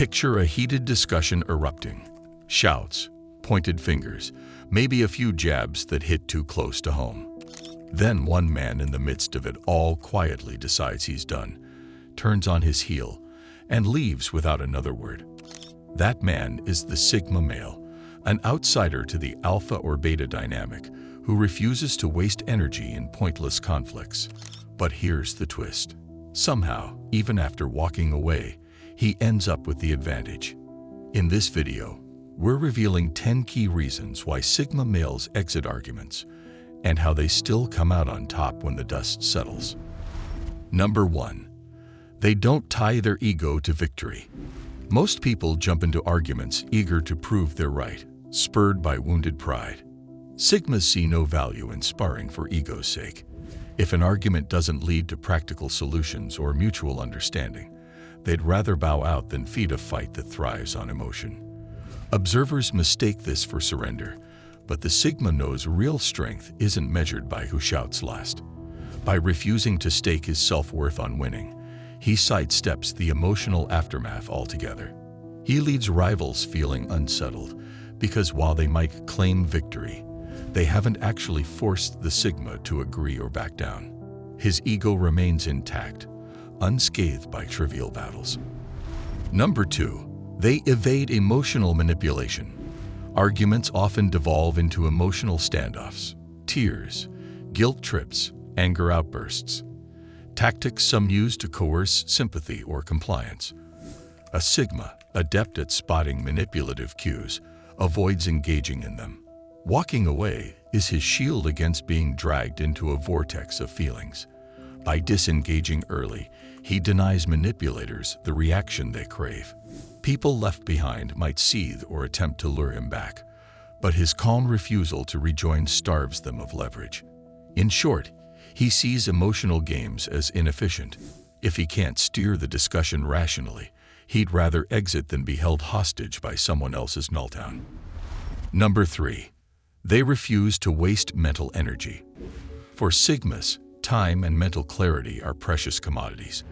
Picture a heated discussion erupting. Shouts, pointed fingers, maybe a few jabs that hit too close to home. Then one man in the midst of it all quietly decides he's done, turns on his heel, and leaves without another word. That man is the Sigma male, an outsider to the alpha or beta dynamic who refuses to waste energy in pointless conflicts. But here's the twist. Somehow, even after walking away, he ends up with the advantage. In this video, we're revealing 10 key reasons why Sigma males exit arguments and how they still come out on top when the dust settles. Number 1. They don't tie their ego to victory. Most people jump into arguments eager to prove they're right, spurred by wounded pride. Sigmas see no value in sparring for ego's sake. If an argument doesn't lead to practical solutions or mutual understanding, they'd rather bow out than feed a fight that thrives on emotion. Observers mistake this for surrender, but the Sigma knows real strength isn't measured by who shouts last. By refusing to stake his self-worth on winning, he sidesteps the emotional aftermath altogether. He leaves rivals feeling unsettled because while they might claim victory, they haven't actually forced the Sigma to agree or back down. His ego remains intact, unscathed by trivial battles. Number 2. They evade emotional manipulation. Arguments often devolve into emotional standoffs, tears, guilt trips, anger outbursts. Tactics some use to coerce sympathy or compliance. A Sigma, adept at spotting manipulative cues, avoids engaging in them. Walking away is his shield against being dragged into a vortex of feelings. By disengaging early, he denies manipulators the reaction they crave. People left behind might seethe or attempt to lure him back, but his calm refusal to rejoin starves them of leverage. In short, he sees emotional games as inefficient. If he can't steer the discussion rationally, he'd rather exit than be held hostage by someone else's meltdown. Number 3. They refuse to waste mental energy. For Sigmas, time and mental clarity are precious commodities.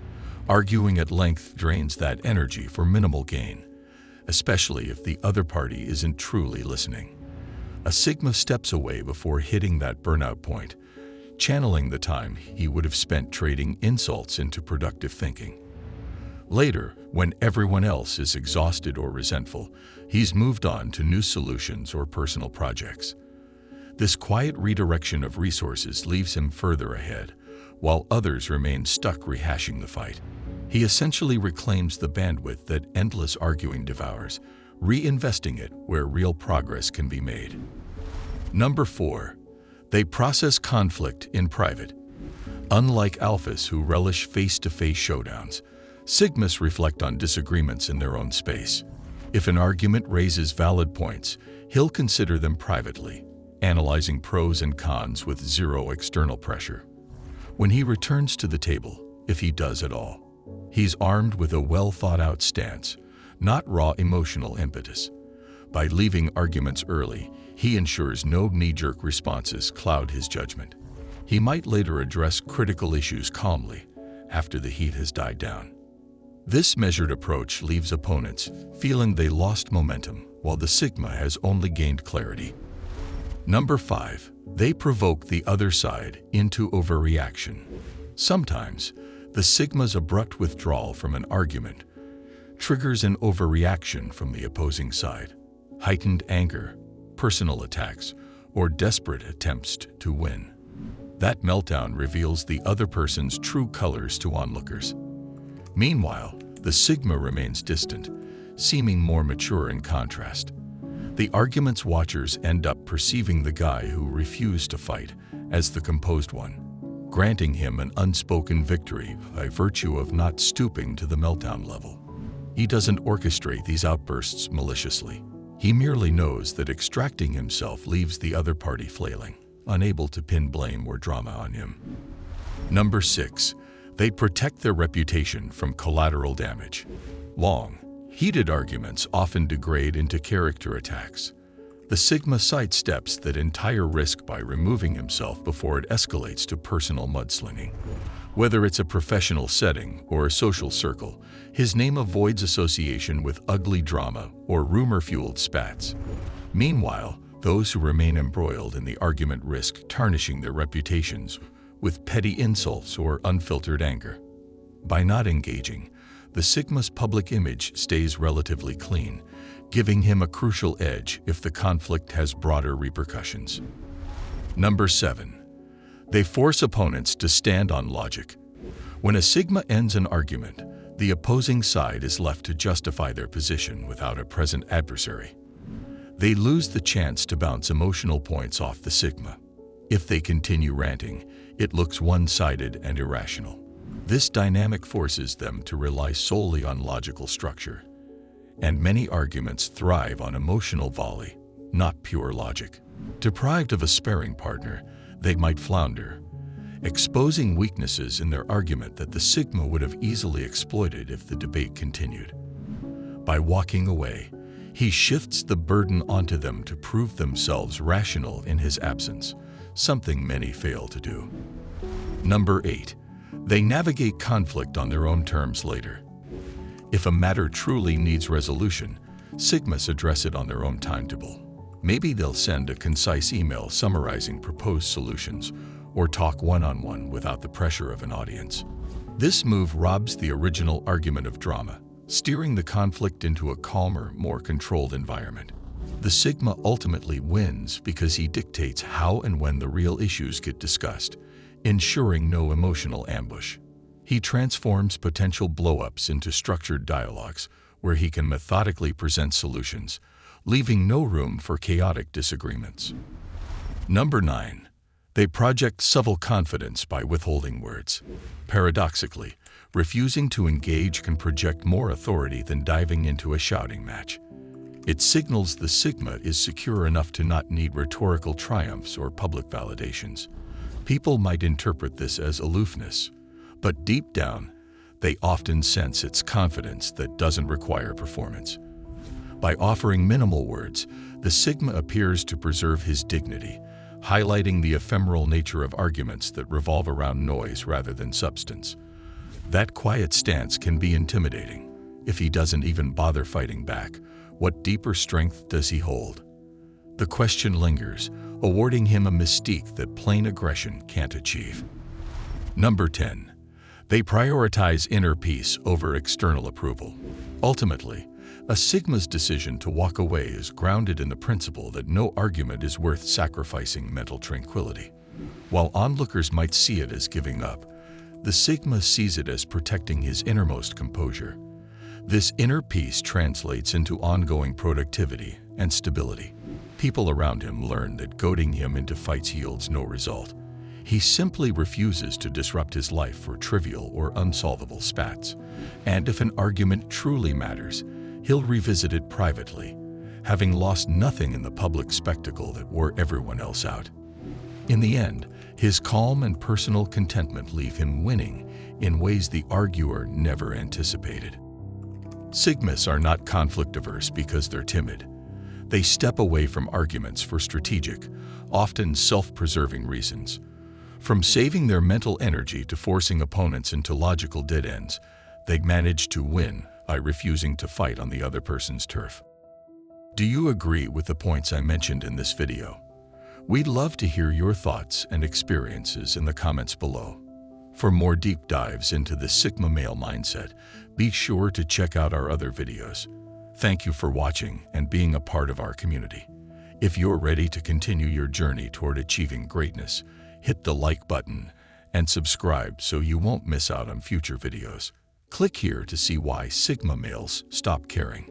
Arguing at length drains that energy for minimal gain, especially if the other party isn't truly listening. A Sigma steps away before hitting that burnout point, channeling the time he would have spent trading insults into productive thinking. Later, when everyone else is exhausted or resentful, he's moved on to new solutions or personal projects. This quiet redirection of resources leaves him further ahead, while others remain stuck rehashing the fight. He essentially reclaims the bandwidth that endless arguing devours, reinvesting it where real progress can be made. Number 4. They process conflict in private. Unlike alphas who relish face-to-face showdowns, Sigmas reflect on disagreements in their own space. If an argument raises valid points, he'll consider them privately, analyzing pros and cons with zero external pressure. When he returns to the table, if he does at all, he's armed with a well-thought-out stance, not raw emotional impetus. By leaving arguments early, he ensures no knee-jerk responses cloud his judgment. He might later address critical issues calmly, after the heat has died down. This measured approach leaves opponents feeling they lost momentum, while the Sigma has only gained clarity. Number 5. They provoke the other side into overreaction. Sometimes, the Sigma's abrupt withdrawal from an argument triggers an overreaction from the opposing side. Heightened anger, personal attacks, or desperate attempts to win. That meltdown reveals the other person's true colors to onlookers. Meanwhile, the Sigma remains distant, seeming more mature in contrast. The argument's watchers end up perceiving the guy who refused to fight as the composed one, granting him an unspoken victory by virtue of not stooping to the meltdown level. He doesn't orchestrate these outbursts maliciously. He merely knows that extracting himself leaves the other party flailing, unable to pin blame or drama on him. Number 6. They protect their reputation from collateral damage. Long, heated arguments often degrade into character attacks. The Sigma sidesteps that entire risk by removing himself before it escalates to personal mudslinging. Whether it's a professional setting or a social circle, his name avoids association with ugly drama or rumor-fueled spats. Meanwhile, those who remain embroiled in the argument risk tarnishing their reputations with petty insults or unfiltered anger. By not engaging, the Sigma's public image stays relatively clean, giving him a crucial edge if the conflict has broader repercussions. Number 7. They force opponents to stand on logic. When a Sigma ends an argument, the opposing side is left to justify their position without a present adversary. They lose the chance to bounce emotional points off the Sigma. If they continue ranting, it looks one-sided and irrational. This dynamic forces them to rely solely on logical structure. And many arguments thrive on emotional volley, not pure logic. Deprived of a sparring partner, they might flounder, exposing weaknesses in their argument that the Sigma would have easily exploited if the debate continued. By walking away, he shifts the burden onto them to prove themselves rational in his absence, something many fail to do. Number 8. They navigate conflict on their own terms later. If a matter truly needs resolution, Sigmas address it on their own timetable. Maybe they'll send a concise email summarizing proposed solutions or talk one-on-one without the pressure of an audience. This move robs the original argument of drama, steering the conflict into a calmer, more controlled environment. The Sigma ultimately wins because he dictates how and when the real issues get discussed, ensuring no emotional ambush. He transforms potential blow-ups into structured dialogues where he can methodically present solutions, leaving no room for chaotic disagreements. Number 9. They project subtle confidence by withholding words. Paradoxically, refusing to engage can project more authority than diving into a shouting match. It signals the Sigma is secure enough to not need rhetorical triumphs or public validations. People might interpret this as aloofness, but deep down, they often sense it's confidence that doesn't require performance. By offering minimal words, the Sigma appears to preserve his dignity, highlighting the ephemeral nature of arguments that revolve around noise rather than substance. That quiet stance can be intimidating. If he doesn't even bother fighting back, what deeper strength does he hold? The question lingers, awarding him a mystique that plain aggression can't achieve. Number 10. They prioritize inner peace over external approval. Ultimately, a Sigma's decision to walk away is grounded in the principle that no argument is worth sacrificing mental tranquility. While onlookers might see it as giving up, the Sigma sees it as protecting his innermost composure. This inner peace translates into ongoing productivity and stability. People around him learn that goading him into fights yields no result. He simply refuses to disrupt his life for trivial or unsolvable spats. And if an argument truly matters, he'll revisit it privately, having lost nothing in the public spectacle that wore everyone else out. In the end, his calm and personal contentment leave him winning in ways the arguer never anticipated. Sigmas are not conflict-averse because they're timid. They step away from arguments for strategic, often self-preserving reasons. From saving their mental energy to forcing opponents into logical dead ends, they manage to win by refusing to fight on the other person's turf. Do you agree with the points I mentioned in this video? We'd love to hear your thoughts and experiences in the comments below. For more deep dives into the Sigma male mindset, be sure to check out our other videos. Thank you for watching and being a part of our community. If you're ready to continue your journey toward achieving greatness, hit the like button and subscribe so you won't miss out on future videos. Click here to see why Sigma males stop caring.